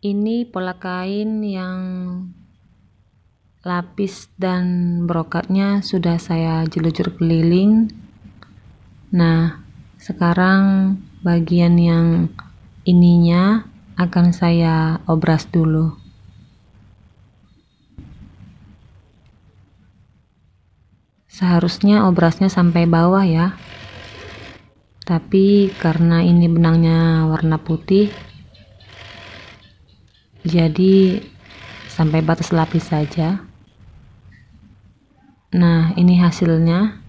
Ini pola kain yang lapis dan brokatnya sudah saya jelujur keliling. Nah, sekarang bagian yang ininya akan saya obras dulu. Seharusnya obrasnya sampai bawah ya, tapi karena ini benangnya warna putih, jadi sampai batas lapis saja. Nah, ini hasilnya.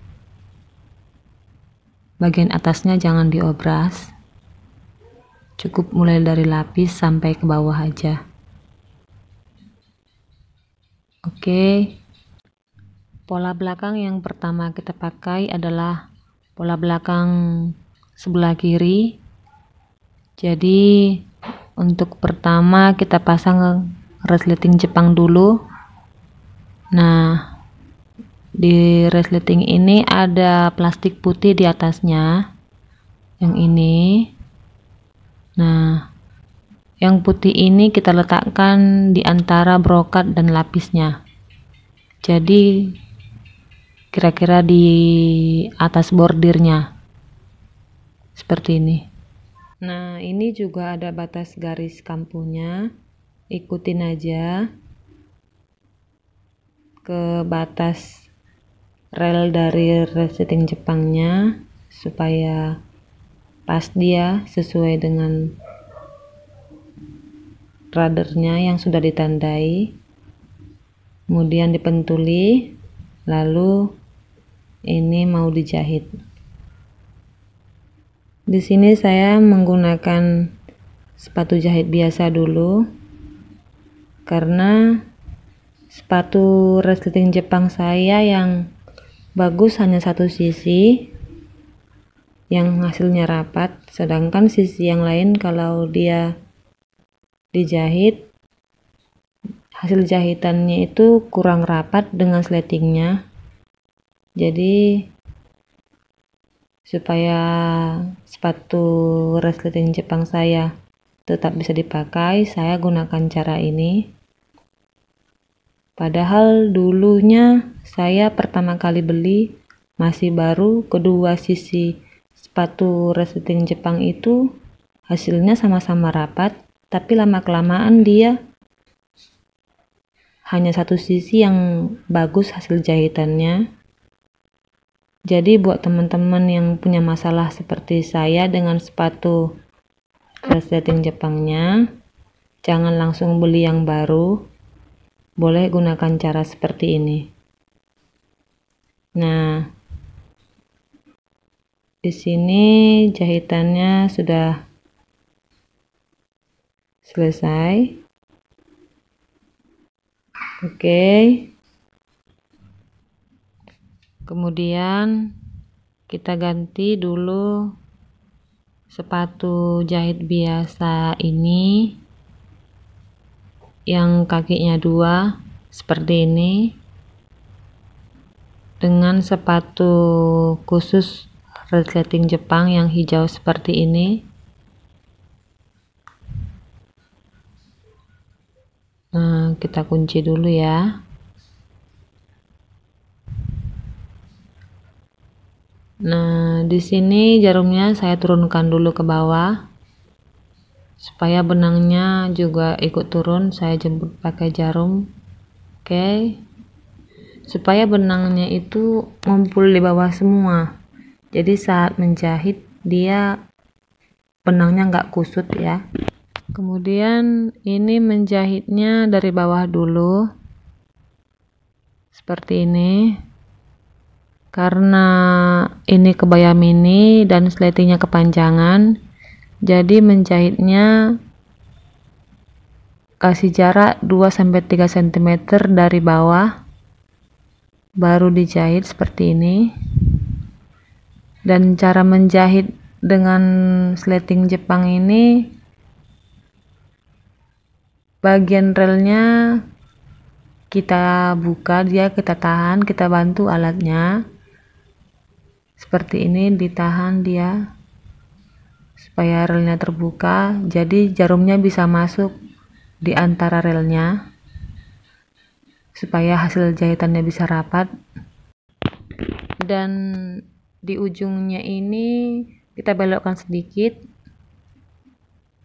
Bagian atasnya jangan diobras, cukup mulai dari lapis sampai ke bawah aja. Oke, pola belakang yang pertama kita pakai adalah pola belakang sebelah kiri. Jadi untuk pertama kita pasang resleting Jepang dulu. Nah, di resleting ini ada plastik putih di atasnya, yang ini. Nah, yang putih ini kita letakkan di antara brokat dan lapisnya, jadi kira-kira di atas bordirnya seperti ini. Nah, ini juga ada batas garis kampunya, ikutin aja ke batas rel dari resleting Jepangnya supaya pas dia sesuai dengan radernya yang sudah ditandai. Kemudian dipentuli, lalu ini mau dijahit. Di sini saya menggunakan sepatu jahit biasa dulu, karena sepatu resleting Jepang saya yang bagus hanya satu sisi yang hasilnya rapat, sedangkan sisi yang lain kalau dia dijahit, hasil jahitannya itu kurang rapat dengan sletingnya. Jadi supaya sepatu resleting Jepang saya tetap bisa dipakai, saya gunakan cara ini. Padahal dulunya saya pertama kali beli masih baru, kedua sisi sepatu resleting Jepang itu hasilnya sama-sama rapat, tapi lama-kelamaan dia hanya satu sisi yang bagus hasil jahitannya. Jadi buat teman-teman yang punya masalah seperti saya dengan sepatu resleting Jepangnya, jangan langsung beli yang baru, boleh gunakan cara seperti ini. Nah, di sini jahitannya sudah selesai. Oke. Kemudian kita ganti dulu sepatu jahit biasa ini yang kakinya 2 seperti ini dengan sepatu khusus resleting Jepang yang hijau seperti ini. Nah, kita kunci dulu ya. Nah, di sini jarumnya saya turunkan dulu ke bawah supaya benangnya juga ikut turun. Saya jemput pakai jarum. Oke, supaya benangnya itu ngumpul di bawah semua, jadi saat menjahit dia benangnya nggak kusut ya. Kemudian ini menjahitnya dari bawah dulu seperti ini, karena ini kebaya mini dan sletingnya kepanjangan, jadi menjahitnya kasih jarak 2-3 cm dari bawah, baru dijahit seperti ini. Dan cara menjahit dengan sleting Jepang ini, bagian relnya kita buka dia, kita tahan, kita bantu alatnya seperti ini, ditahan dia supaya relnya terbuka, jadi jarumnya bisa masuk di antara relnya supaya hasil jahitannya bisa rapat. Dan di ujungnya ini kita belokkan sedikit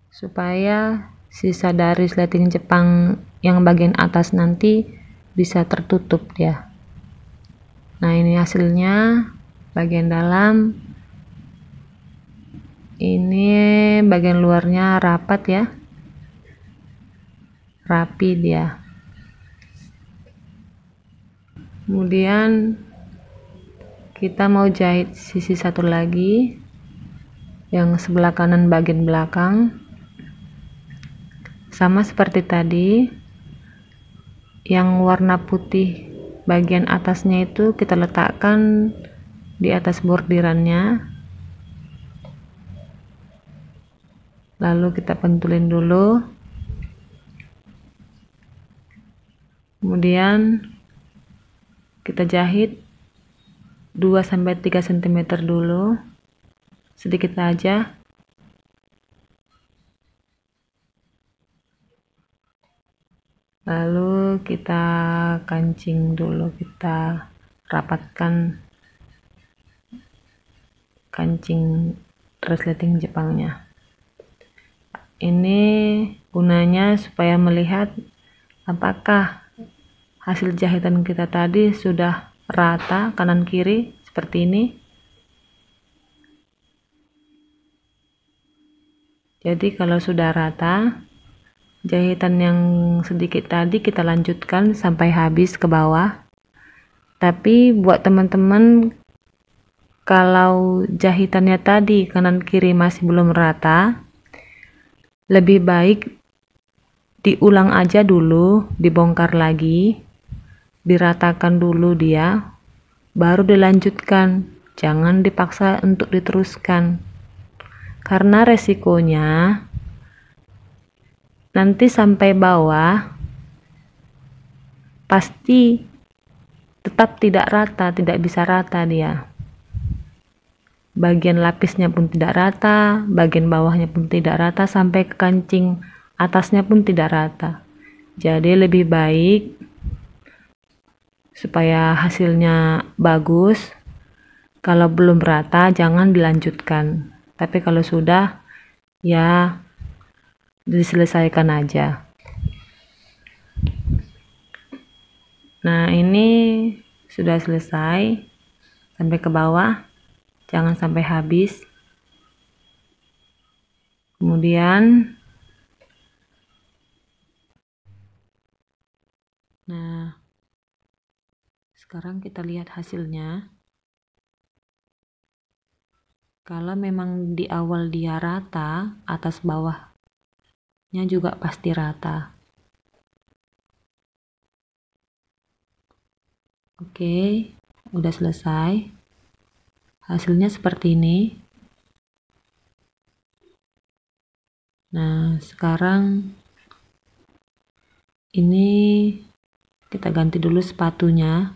supaya sisa dari sleting Jepang yang bagian atas nanti bisa tertutup dia. Nah, ini hasilnya bagian dalam, ini bagian luarnya rapat ya, rapi dia. Kemudian kita mau jahit sisi satu lagi yang sebelah kanan bagian belakang, sama seperti tadi. Yang warna putih bagian atasnya itu kita letakkan di atas bordirannya, lalu kita pentulin dulu, kemudian kita jahit 2-3 cm dulu, sedikit aja. Lalu kita kancing dulu, kita rapatkan kancing resleting Jepangnya. Ini gunanya supaya melihat apakah hasil jahitan kita tadi sudah rata kanan kiri seperti ini. Jadi kalau sudah rata, jahitan yang sedikit tadi kita lanjutkan sampai habis ke bawah. Tapi buat teman-teman, kalau jahitannya tadi kanan kiri masih belum rata, lebih baik diulang aja dulu, dibongkar lagi, diratakan dulu dia, baru dilanjutkan. Jangan dipaksa untuk diteruskan, karena resikonya nanti sampai bawah pasti tetap tidak rata, tidak bisa rata dia. Bagian lapisnya pun tidak rata, bagian bawahnya pun tidak rata, sampai ke kancing atasnya pun tidak rata. Jadi lebih baik supaya hasilnya bagus, kalau belum rata jangan dilanjutkan. Tapi kalau sudah, ya diselesaikan aja. Nah, ini sudah selesai sampai ke bawah, jangan sampai habis. Kemudian nah, sekarang kita lihat hasilnya. Kalau memang di awal dia rata, atas bawahnya juga pasti rata. Oke, udah selesai. Hasilnya seperti ini. Nah, sekarang ini kita ganti dulu sepatunya.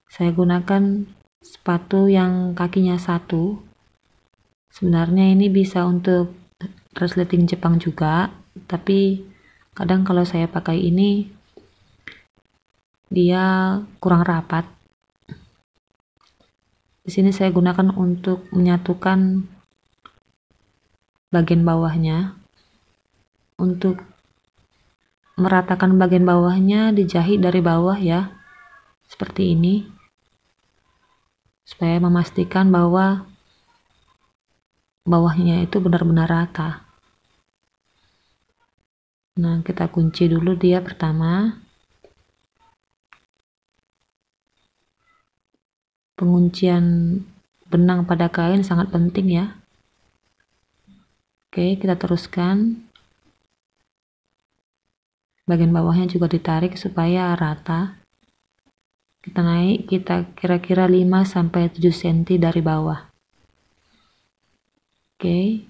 Saya gunakan sepatu yang kakinya satu. Sebenarnya ini bisa untuk resleting Jepang juga, tapi kadang kalau saya pakai ini dia kurang rapat. Di sini saya gunakan untuk menyatukan bagian bawahnya. Untuk meratakan bagian bawahnya, dijahit dari bawah ya, seperti ini, supaya memastikan bahwa bawahnya itu benar-benar rata. Nah, kita kunci dulu dia pertama. Penguncian benang pada kain sangat penting ya. Oke, kita teruskan. Bagian bawahnya juga ditarik supaya rata. Kita naik, kita kira-kira 5-7 cm dari bawah. Oke.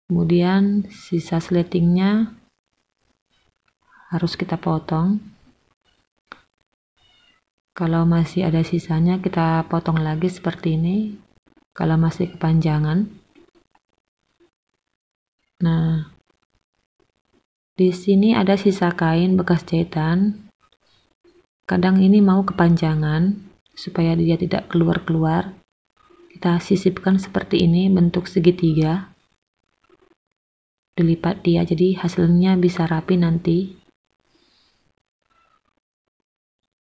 Kemudian sisa sletingnya harus kita potong. Kalau masih ada sisanya kita potong lagi seperti ini. Kalau masih kepanjangan. Nah, di sini ada sisa kain bekas jahitan. Kadang ini mau kepanjangan supaya dia tidak keluar-keluar. Kita sisipkan seperti ini, bentuk segitiga. Dilipat dia jadi hasilnya bisa rapi nanti.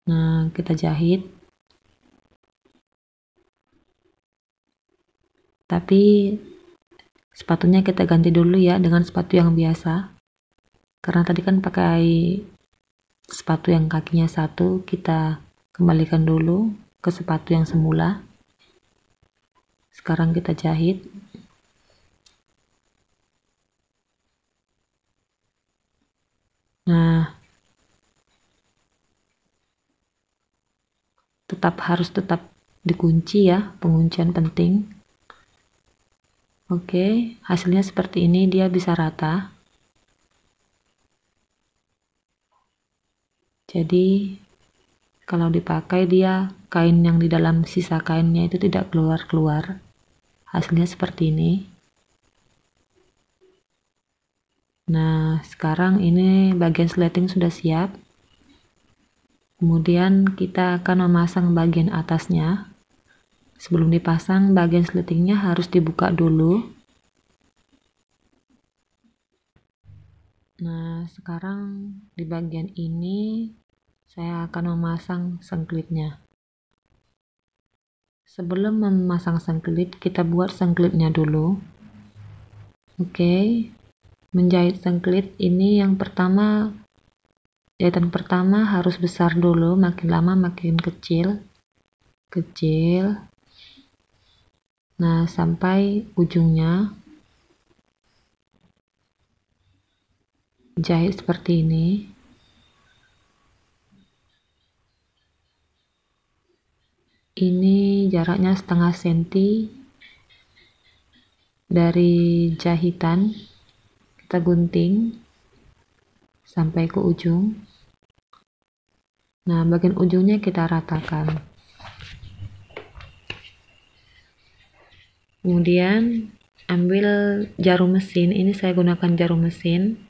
Nah, kita jahit. Tapi sepatunya kita ganti dulu ya dengan sepatu yang biasa. Karena tadi kan pakai sepatu yang kakinya satu, kita kembalikan dulu ke sepatu yang semula. Sekarang kita jahit. Nah, harus tetap dikunci ya, penguncian penting. Oke, hasilnya seperti ini, dia bisa rata. Jadi kalau dipakai dia kain yang di dalam sisa kainnya itu tidak keluar-keluar. Hasilnya seperti ini. Nah, sekarang ini bagian sleting sudah siap. Kemudian kita akan memasang bagian atasnya. Sebelum dipasang, bagian sletingnya harus dibuka dulu. Nah, sekarang di bagian ini saya akan memasang sengklitnya. Sebelum memasang sengklit, kita buat sengklitnya dulu. Oke, menjahit sengklit ini yang pertama, jahitan pertama harus besar dulu, makin lama makin kecil. Nah, sampai ujungnya. Jahit seperti ini. Ini jaraknya setengah senti dari jahitan. Kita gunting sampai ke ujung. Nah, bagian ujungnya kita ratakan. Kemudian ambil jarum mesin. Ini saya gunakan jarum mesin.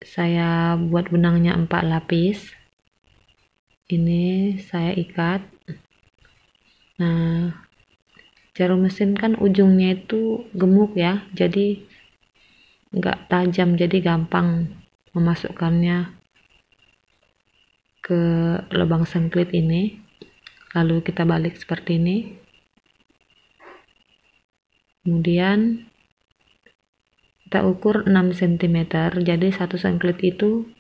Saya buat benangnya 4 lapis. Ini saya ikat. Nah, jarum mesin kan ujungnya itu gemuk ya, jadi nggak tajam, jadi gampang memasukkannya ke lubang sengklit ini. Lalu kita balik seperti ini. Kemudian kita ukur 6 cm, jadi satu sengklit itu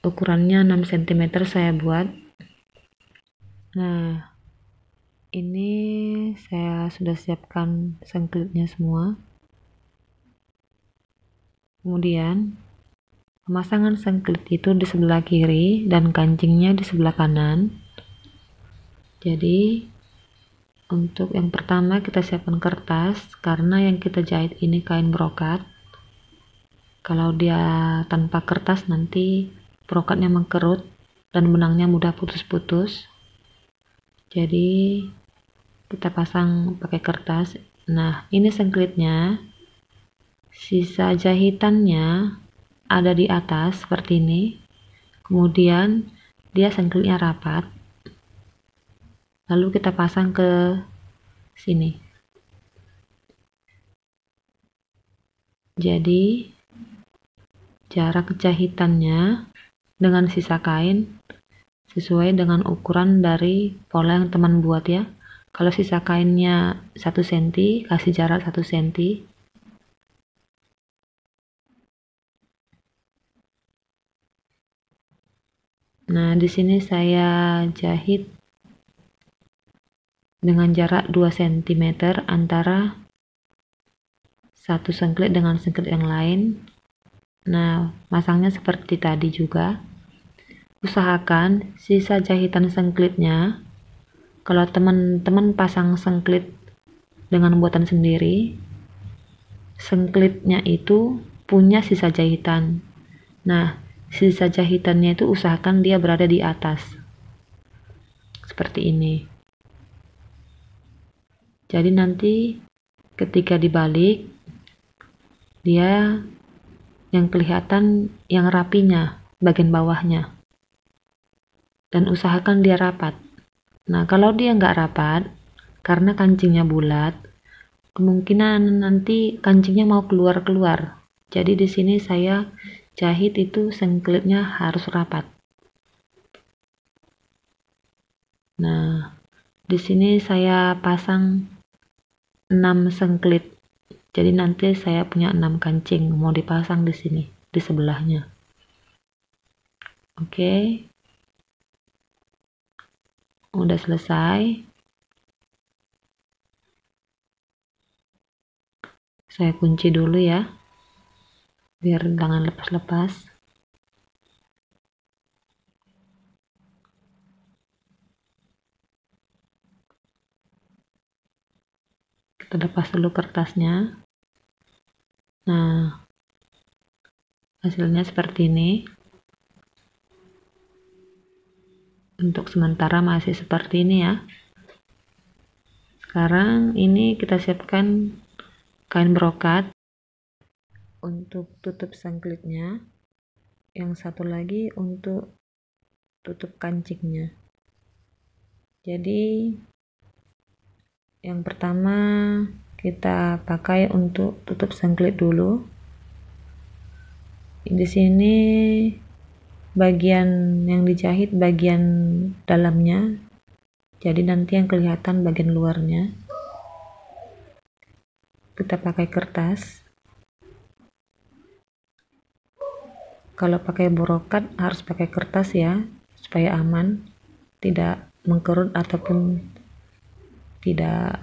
ukurannya 6 cm saya buat. Nah, ini saya sudah siapkan sengklitnya semua. Kemudian pemasangan sengklit itu di sebelah kiri dan kancingnya di sebelah kanan. Jadi untuk yang pertama kita siapkan kertas, karena yang kita jahit ini kain brokat. Kalau dia tanpa kertas nanti brokatnya mengkerut dan benangnya mudah putus-putus. Jadi kita pasang pakai kertas. Nah, ini sengklitnya. Sisa jahitannya ada di atas seperti ini. Kemudian dia sengklitnya rapat. Lalu kita pasang ke sini. Jadi jarak jahitannya dengan sisa kain sesuai dengan ukuran dari pola yang teman buat ya. Kalau sisa kainnya 1 cm, kasih jarak 1 cm. Nah, di sini saya jahit dengan jarak 2 cm antara satu sengklit dengan sengklit yang lain. Nah, masangnya seperti tadi juga. Usahakan sisa jahitan sengklitnya, kalau teman-teman pasang sengklit dengan buatan sendiri, sengklitnya itu punya sisa jahitan. Nah, sisa jahitannya itu usahakan dia berada di atas. Seperti ini. Jadi nanti ketika dibalik, dia yang kelihatan yang rapinya, bagian bawahnya. Dan usahakan dia rapat. Nah, kalau dia nggak rapat, karena kancingnya bulat, kemungkinan nanti kancingnya mau keluar-keluar. Jadi di sini saya jahit itu sengklitnya harus rapat. Nah, di sini saya pasang 6 sengklit. Jadi nanti saya punya 6 kancing mau dipasang di sini, di sebelahnya. Oke. Udah selesai. Saya kunci dulu ya, biar jangan lepas-lepas. Kita lepas dulu kertasnya. Nah, hasilnya seperti ini. Untuk sementara masih seperti ini ya. Sekarang ini kita siapkan kain brokat untuk tutup sengklitnya. Yang satu lagi untuk tutup kancingnya. Jadi yang pertama kita pakai untuk tutup sengklit dulu. Di sini bagian yang dijahit bagian dalamnya, jadi nanti yang kelihatan bagian luarnya. Kita pakai kertas. Kalau pakai brokat harus pakai kertas ya, supaya aman, tidak mengkerut ataupun tidak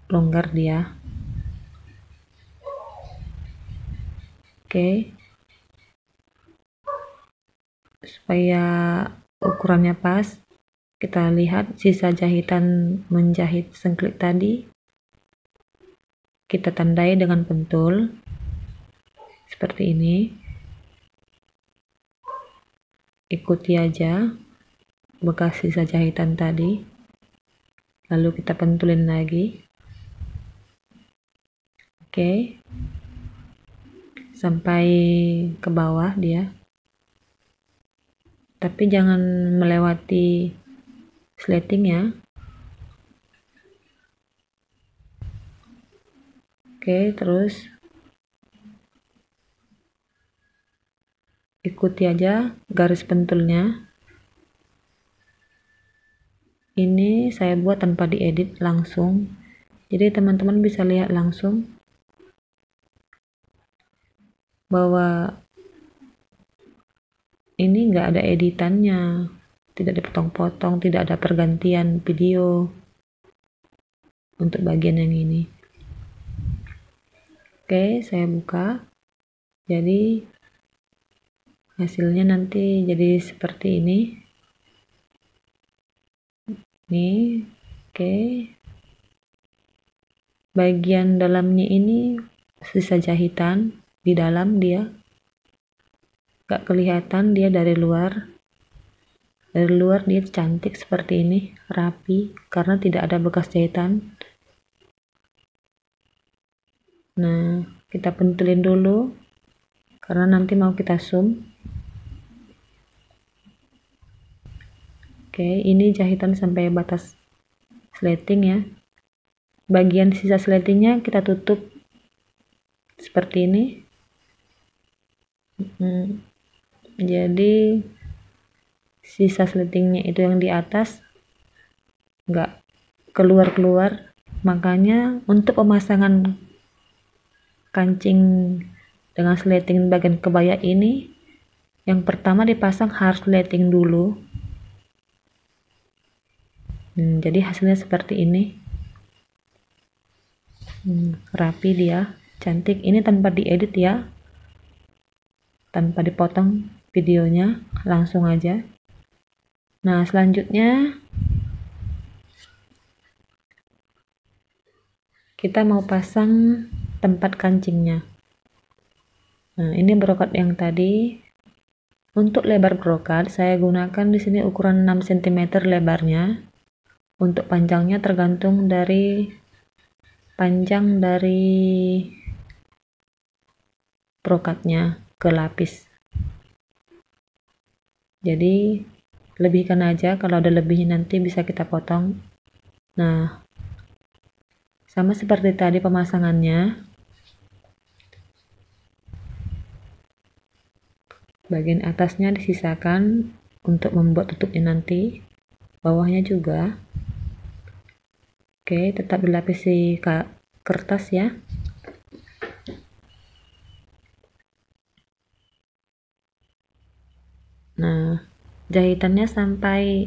longgar dia. Oke. Supaya ukurannya pas, kita lihat sisa jahitan menjahit sengklit tadi. Kita tandai dengan pentul seperti ini. Ikuti aja bekas sisa jahitan tadi, lalu kita pentulin lagi. Oke, sampai ke bawah dia, tapi jangan melewati slating ya. Oke, terus ikuti aja garis pentulnya. Ini saya buat tanpa diedit, langsung, jadi teman-teman bisa lihat langsung bahwa ini enggak ada editannya, tidak dipotong-potong, tidak ada pergantian video untuk bagian yang ini. Oke, saya buka. Jadi hasilnya nanti jadi seperti ini. Nih, oke. Bagian dalamnya ini sisa jahitan di dalam dia. Gak kelihatan dia dari luar. Dari luar dia cantik seperti ini, rapi, karena tidak ada bekas jahitan. Nah, kita pentulin dulu, karena nanti mau kita zoom. Oke, ini jahitan sampai batas slating ya. Bagian sisa slatingnya kita tutup seperti ini. Jadi sisa slatingnya itu yang di atas nggak keluar-keluar. Makanya untuk pemasangan kancing dengan slating bagian kebaya ini, yang pertama dipasang harus slating dulu. Jadi hasilnya seperti ini. Rapi dia, cantik. Ini tanpa diedit ya, tanpa dipotong videonya, langsung aja. Nah, selanjutnya kita mau pasang tempat kancingnya. Nah, ini brokat yang tadi. Untuk lebar brokat, saya gunakan di sini ukuran 6 cm lebarnya. Untuk panjangnya tergantung dari panjang dari brokatnya ke lapis. Jadi lebihkan aja, kalau ada lebihnya nanti bisa kita potong. Nah, sama seperti tadi pemasangannya. Bagian atasnya disisakan untuk membuat tutupnya nanti, bawahnya juga. Oke, tetap dilapisi kertas ya. Nah, jahitannya sampai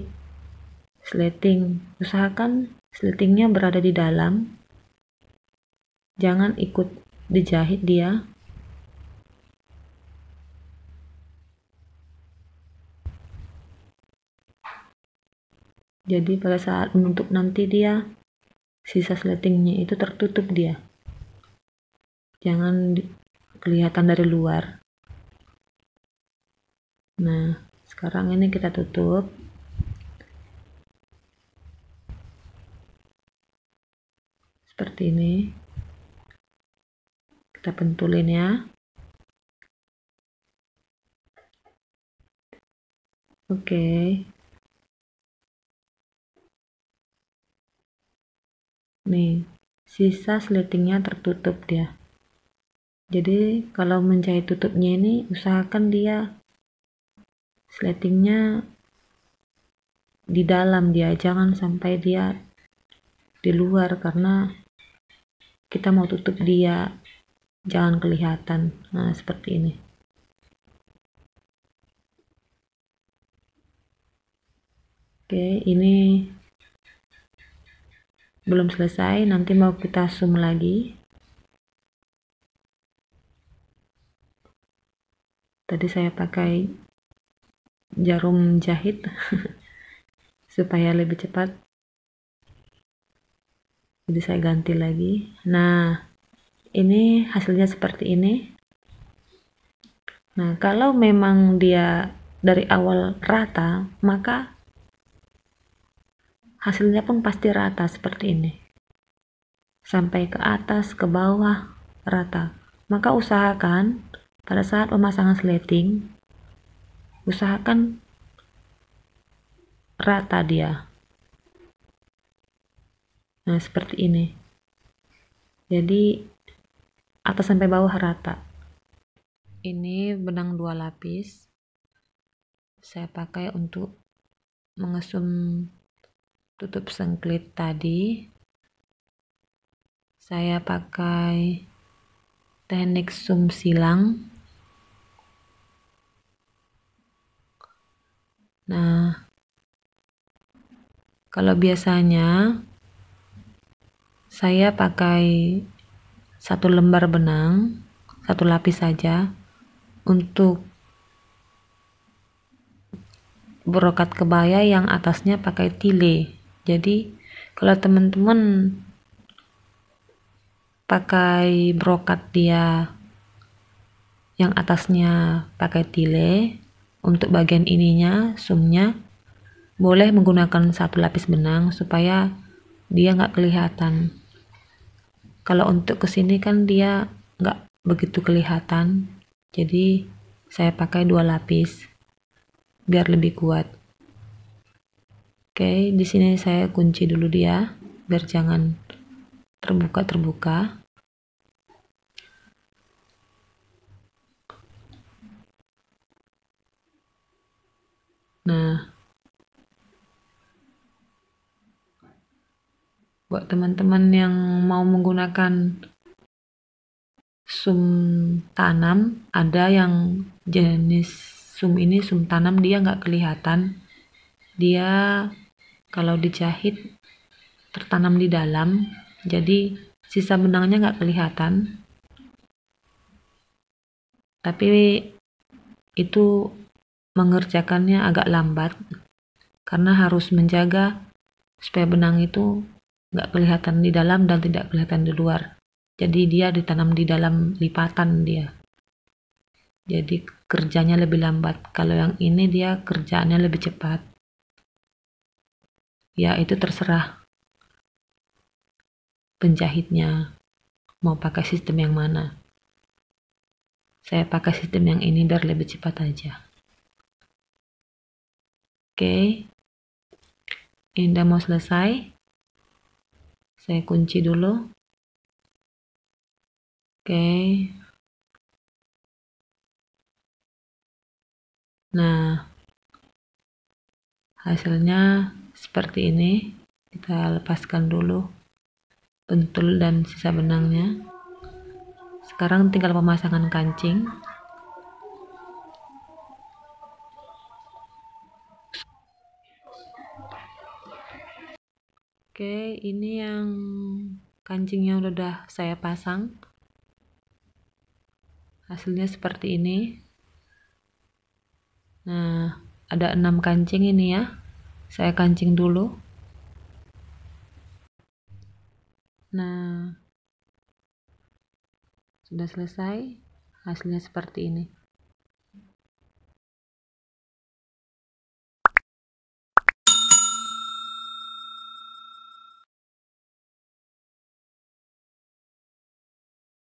sleting. Usahakan sletingnya berada di dalam, jangan ikut dijahit dia. Jadi pada saat menutup nanti dia sisa sletingnya itu tertutup dia, jangan kelihatan dari luar. Nah, sekarang ini kita tutup. Seperti ini. Kita pentulin ya. Oke. Nih, sisa sletingnya tertutup dia. Jadi kalau menjahit tutupnya ini usahakan dia sletingnya di dalam dia, jangan sampai dia di luar, karena kita mau tutup dia jangan kelihatan. Nah, seperti ini. Oke, ini belum selesai, nanti mau kita zoom lagi. Tadi saya pakai jarum jahit supaya lebih cepat, jadi saya ganti lagi. Nah, ini hasilnya seperti ini. Nah, kalau memang dia dari awal rata, maka hasilnya pun pasti rata seperti ini, sampai ke atas ke bawah rata. Maka usahakan pada saat pemasangan sleting, usahakan rata dia. Nah, seperti ini. Jadi atas sampai bawah rata. Ini benang 2 lapis. Saya pakai untuk mengesum tutup sengklit tadi. Saya pakai teknik sum silang. Nah, kalau biasanya saya pakai 1 lembar benang, 1 lapis saja untuk brokat kebaya yang atasnya pakai tile. Jadi kalau teman-teman pakai brokat dia yang atasnya pakai tile, untuk bagian ininya sumnya boleh menggunakan 1 lapis benang supaya dia nggak kelihatan. Kalau untuk kesini kan dia nggak begitu kelihatan, jadi saya pakai 2 lapis biar lebih kuat. Oke, di sini saya kunci dulu dia biar jangan terbuka. Nah, buat teman-teman yang mau menggunakan sum tanam, ada yang jenis sum ini sum tanam, dia nggak kelihatan, dia kalau dijahit tertanam di dalam, jadi sisa benangnya nggak kelihatan. Tapi itu mengerjakannya agak lambat karena harus menjaga supaya benang itu nggak kelihatan di dalam dan tidak kelihatan di luar. Jadi dia ditanam di dalam lipatan dia. jadi kerjanya lebih lambat. Kalau yang ini dia kerjaannya lebih cepat. Ya, itu terserah penjahitnya mau pakai sistem yang mana. Saya pakai sistem yang ini biar lebih cepat aja. Oke, ini udah mau selesai. Saya kunci dulu. Oke. Nah, hasilnya seperti ini. Kita lepaskan dulu pentul dan sisa benangnya. Sekarang tinggal pemasangan kancing. Oke, ini yang kancingnya udah saya pasang. Hasilnya seperti ini. Nah, ada 6 kancing ini ya. Saya kancing dulu. Nah, sudah selesai. Hasilnya seperti ini.